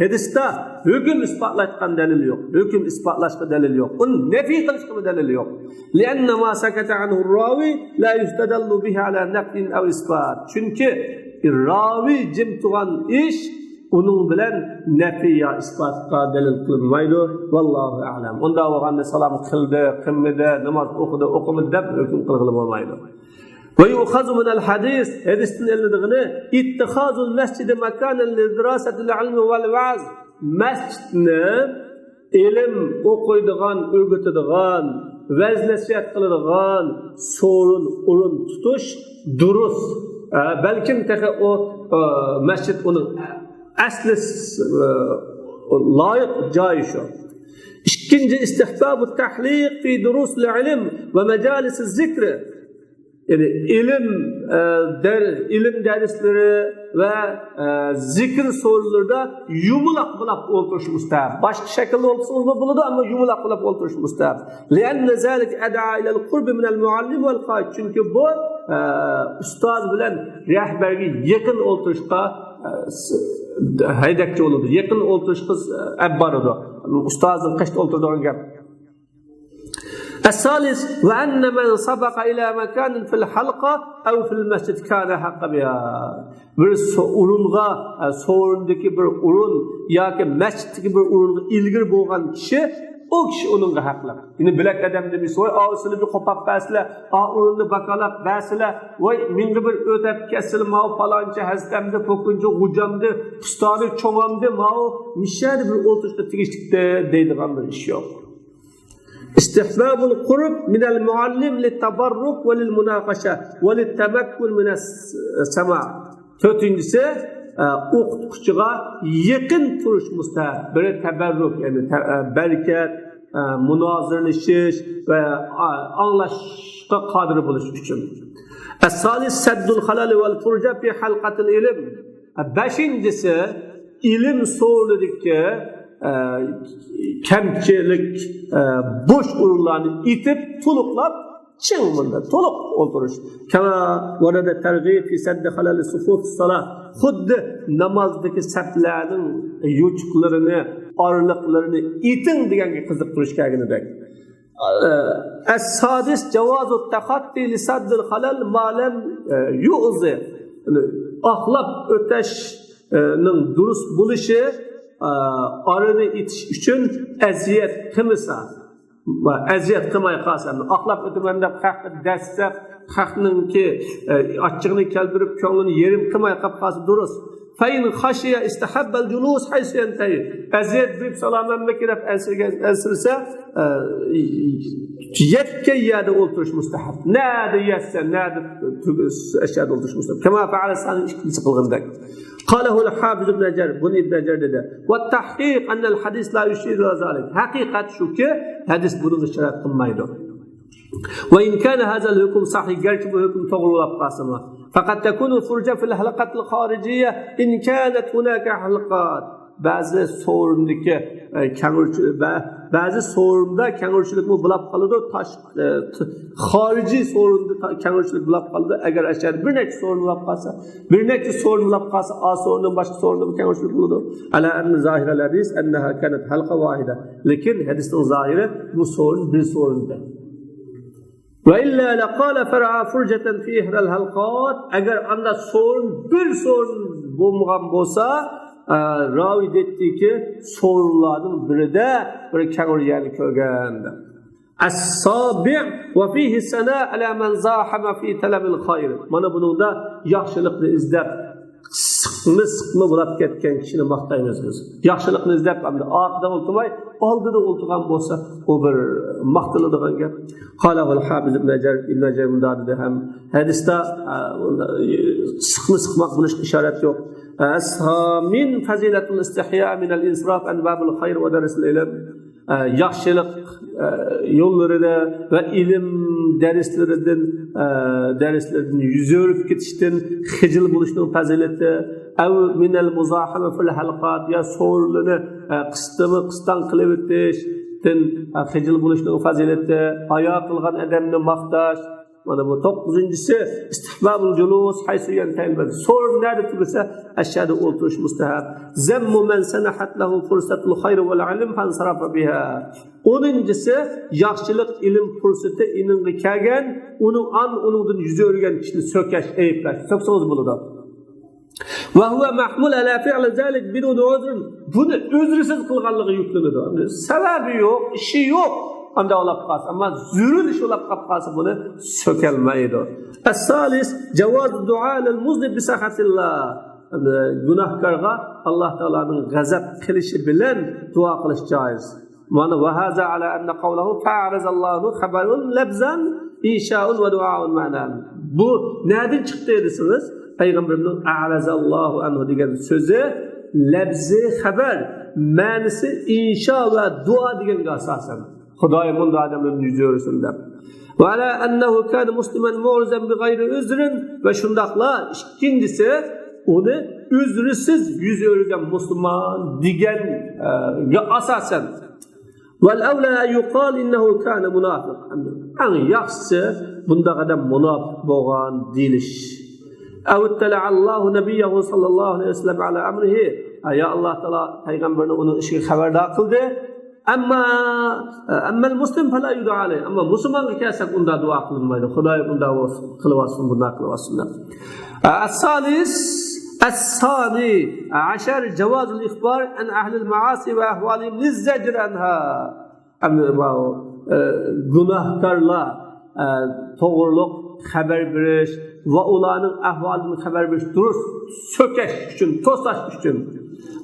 Hadiste hüküm ispatlaşkan delil yok. Hüküm ispatlaşkan delil yok. Onun nefi kılışkan delil yok. لِأَنَّ مَا سَكَتَ عَنْهُ الرَّاوِي لَا يُسْتَدَلُّ بِهِ عَلَى نَقْلٍ أَوْ إِسْبَاتٍ Çünkü ravi cim tuğan iş onun bilen nefi ya ispatka delil kılınmaydı. Vallahu a'lam. Onda oğanne salam kıldı, kılmadı, namaz okudu, okumadı dep hüküm kılınmaydı. Ve yu'khazu minel hadis, hadistin ellidiğini ittihazul mescidi mekanen lidrasatil ilmi vel vaaz. Mescidini ilim okuyduğun, öğütüdüğün, veznesiyat kılıdığın sorun, urun tutuş, durus. Belki teki o mescid onun asli layık cayı şu. İkinci istihbabu tahliq fi durusul ilim ve mecalis zikri. Yani ilim dersleri ve zikir sorularda yumulak bulap oturuş müstahap. Başka şekilde olsun buludu ama yumulak bulap oturuş müstahap. Lianne zalik ed'a ilel kurbi minel muallim vel qaid. Çünkü bu ustaz bilen rehbergi yakın oturuşta haydakçı olurdu. Yakın oturuşta ebbarıdı. Ustazın kaçta oturduğunu gap. الثالث وأن من سبق إلى مكان في الحلقة أو في المسجد كان حق بها. Bir urunğa sorundaki bir urun yoki masjiddagi bir urunga ilgir bo'lgan kishi o kishi onunla haqli. Yine bilak adam demiş, "Voy, ağzını bir qopab basla, urunni bakalab basla, voy, menga bir o'tib kesil, mao palonchi hastamda, pokunchi g'ujamda, pustoni cho'mamda, mao mishadi bir o'tirishda tegishlikda" deydigan bir ish yo'q. استحباب القرب من المعلم للتبرك وللمناقشة وللتمكن من السماع. Dördüncüsü o'qituvchiga yaqin turish mustahab. Biri tabarruk, yani berkat, munozirlashish va anglashga qodir bo'lish uchun. Es-salis saddul halal vel furja fi halqatil ilm. Beşincisi ilim so'rlidagi kemçilik, boş urlarını itip tuluklap çığmında tuluk oturuş. Kama orada tergib fi seddi halal sufuf salah. Xuddi namazdaki saflarning yuçuklarını, arlıklarını itin deganga qiziqtirish kerakidek. Es-sadis javazu tahatti li saddil halal ma lam yu'zi. Ahlab öteşning durust bo'lishi arını itiş için eziyet kılmasa, eziyet kılmay kalsa, ahlak ötümende kalkıp destek, kalkının ki açığını keldirip könlünü yerim kılmay kalsa duruz. Feyn haşiye istahabbel culus haysiyen teyi. Eziyet büyük salamen mekiref esirse, yetke yerde oturuş mustahab. Nerede yetse, nerede eşyada oturuş mustahab. Kema feale sanin işkilisi kılgındak. قاله الحافظ ابن حجر بن ابن حجر dedi. والتحقيق أن الحديث لا يشير إلى ذلك. Hakikat şu ki hadis bunun işaret kılmaydı. وإن كان هذا الحكم صحيح gerçi bu hüküm doğru olap qalsa. Fakat tekunu furca fil halqatil xarijiye in kanat hunaka halqat. Bazı sorundaki bazı sorunda kengurchilik mu bulab qoladi, xorijiy sorunda kengurchilik bulab qoladi. Agar ashar bir necha sorun bulab qolsa, bir necha sorun bulab qolsa, a sorundan boshqa sorunda kengurchilik bo'ladi. Ala anna zahir al-hadis annaha kanat halqa wahida. Lekin hadisning zahiri bu sorun bir sorunda. Ve illa laqala far'a furjatan fi ihda al-halqat. Agar anda sorun bir sorun bo'lmagan bo'lsa, ravi dedi ki soruların biri de bir kenguru yani körgende. Es-sabi' ve fihi sana ala men zahama fi talabil hayr. Mana bunun da yaxşılıklı izlep sıkma bulab ketgan kishini maqtaymiz biz. Yaxshilikni izlab hamda orqada o'ltirmay, oldida o'ltirgan bo'lsa, u bir maqtiladigan gap. Qalahul Hafiz ibn Hajar mundadida ham hadisda sıkmaq bo'lish ishorat yo'q. Min fazilatul istihya min al-insraf an babul khayr wa darsil ilm. Yaxshilik yo'llarida va ilm darslaridan yuz o'rib ketishdan xijil bo'lishning fazilati av min al-muzahama fil halqat ya so'rlarni qistan qilib o'tishdan xijil bo'lishning fazilati oyoq qilgan odamni maqtash. Mana bu 9-inchisi istihbabul julus haysu yantahil. So'r nerede tugasa aşağıda o'tirish mustahab. Zammu man sanahat lahu fursatul khayr wal ilm fansarafa biha. 10-inchisi yaxshilik ilm fursati ininga kelgan, uningdan yuz o'rgan kishini so'kash, ayiblash. So'ksangiz bo'ladi. Va huwa mahmul ala fi'l zalik bidun uzr. Buni o'zrisiz qilganligi yuklanadi. Sababi yo'q, ishi yo'q. Anda olab qalsa, ammo zurul olab qalsa buni so'kalmaydi. As-salis javoz du'a lil-muznib bi sahatillah. Gunohkorga Alloh taolaning g'azab qilishi bilan duo qilish joiz. Mana va haza ala anna qawluhu fa'arazallohu khabarun labzan insha'un va du'a'un ma'nan. Bu nereden chiqdi desiniz? Payg'ambarning a'razallohu anhu degan so'zi labzi xabar, ma'nisi insho va duo deganga asosan. Xudoy bunda odamlarni yuz o'rsin deb. Va ala annahu kana musliman mu'zam bi g'ayri uzrin va shundaqla ikkinchisi uni uzrisiz yuz o'rgan musulmon deganga asosan. Val awla yuqal innahu kana munafiq. Eng yaxshisi bunda odam munofiq bo'lgan deyilish. Aw tala'allohu nabiyyu sallallohu alayhi vasallam ala amrihi. Ya Alloh taolo payg'ambarni uning ishiga xabardor qildi. Amma al-muslim fala yud'a alayhi. Amma musulmonga kelsak unda duo qilinmaydi. Xudoy bunda qilib olsin, bunda qilib olsin. As-sani ashar jawaz al-ikhbar an ahli al-ma'asi va ahwalihim liz-zajr anha. Gunohkorlar to'g'riliq xabar berish va ularning ahvolini xabar berish, durust so'kash uchun, to'slash uchun.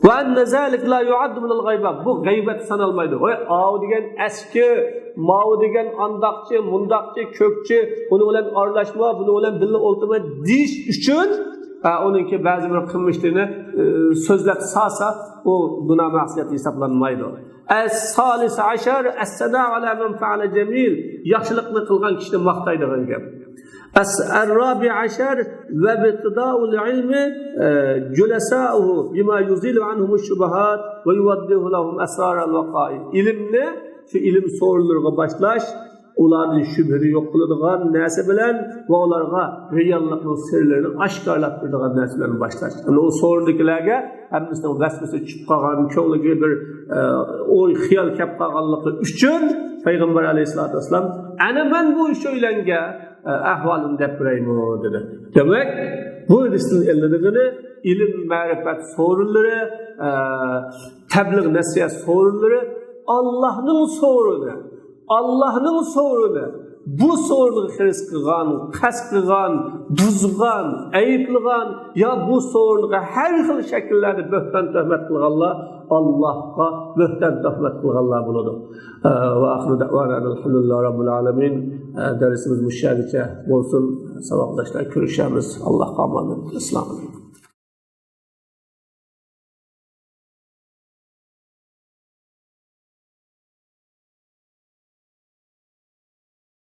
Va anna zalik la yu'addu min al-g'ayba. Bu g'aybat sanalmaydi. Voy, av degan eski, mav degan andaqchi, mundaqchi, ko'kchi, uni bilan aralashma, buni bilan birga o'ltirma deyish uchun onunki ba'zi bir qilmishligini so'zlab salsa, u gunoh ma'siyat hisoblanmaydi. As-salis ashar as-sana'u ala man fa'ala jamil. Yaxshilikni qilgan kishini maqtaydigan gap. الرابع عشر وابتداء العلم جلساؤه بما يزيل عنهم الشبهات ويوضح لهم أسرار الوقائع. İlimni şu ilim sorularına başlaş, onların şüpheli yok kıldığı nesi bilen ve onlara reallıkın sırlarını aşkarlattırdığı nesi bilen başlaş. Yani o sorundakilerge hemimizden vesvese çıkıp kalan, çoğu gibi bir oy, xiyal kep kalanlıkı üçün Peygamber aleyhissalatü vesselam ana ben bu işöylenge ahvalını depireyim dedi. Demek bu hadisinin ellerine ilim, marifet sorunları, tebliğ, nasihat sorunları Allah'ın sorunu. Bu sorunu hırs kılgan, kas kılgan, buzgan, ayıplıgan ya bu sorunu her xil şekillerde böhtan töhmet kılganlar Allah'a böhtan töhmet kılganlar buludu. Ve ahlu da'vana elhamdülillah Rabbil alemin. Dersimiz müşahidece olsun. Sabahlaşlar görüşemiz. Allah kamanın. Esselamu aleyküm.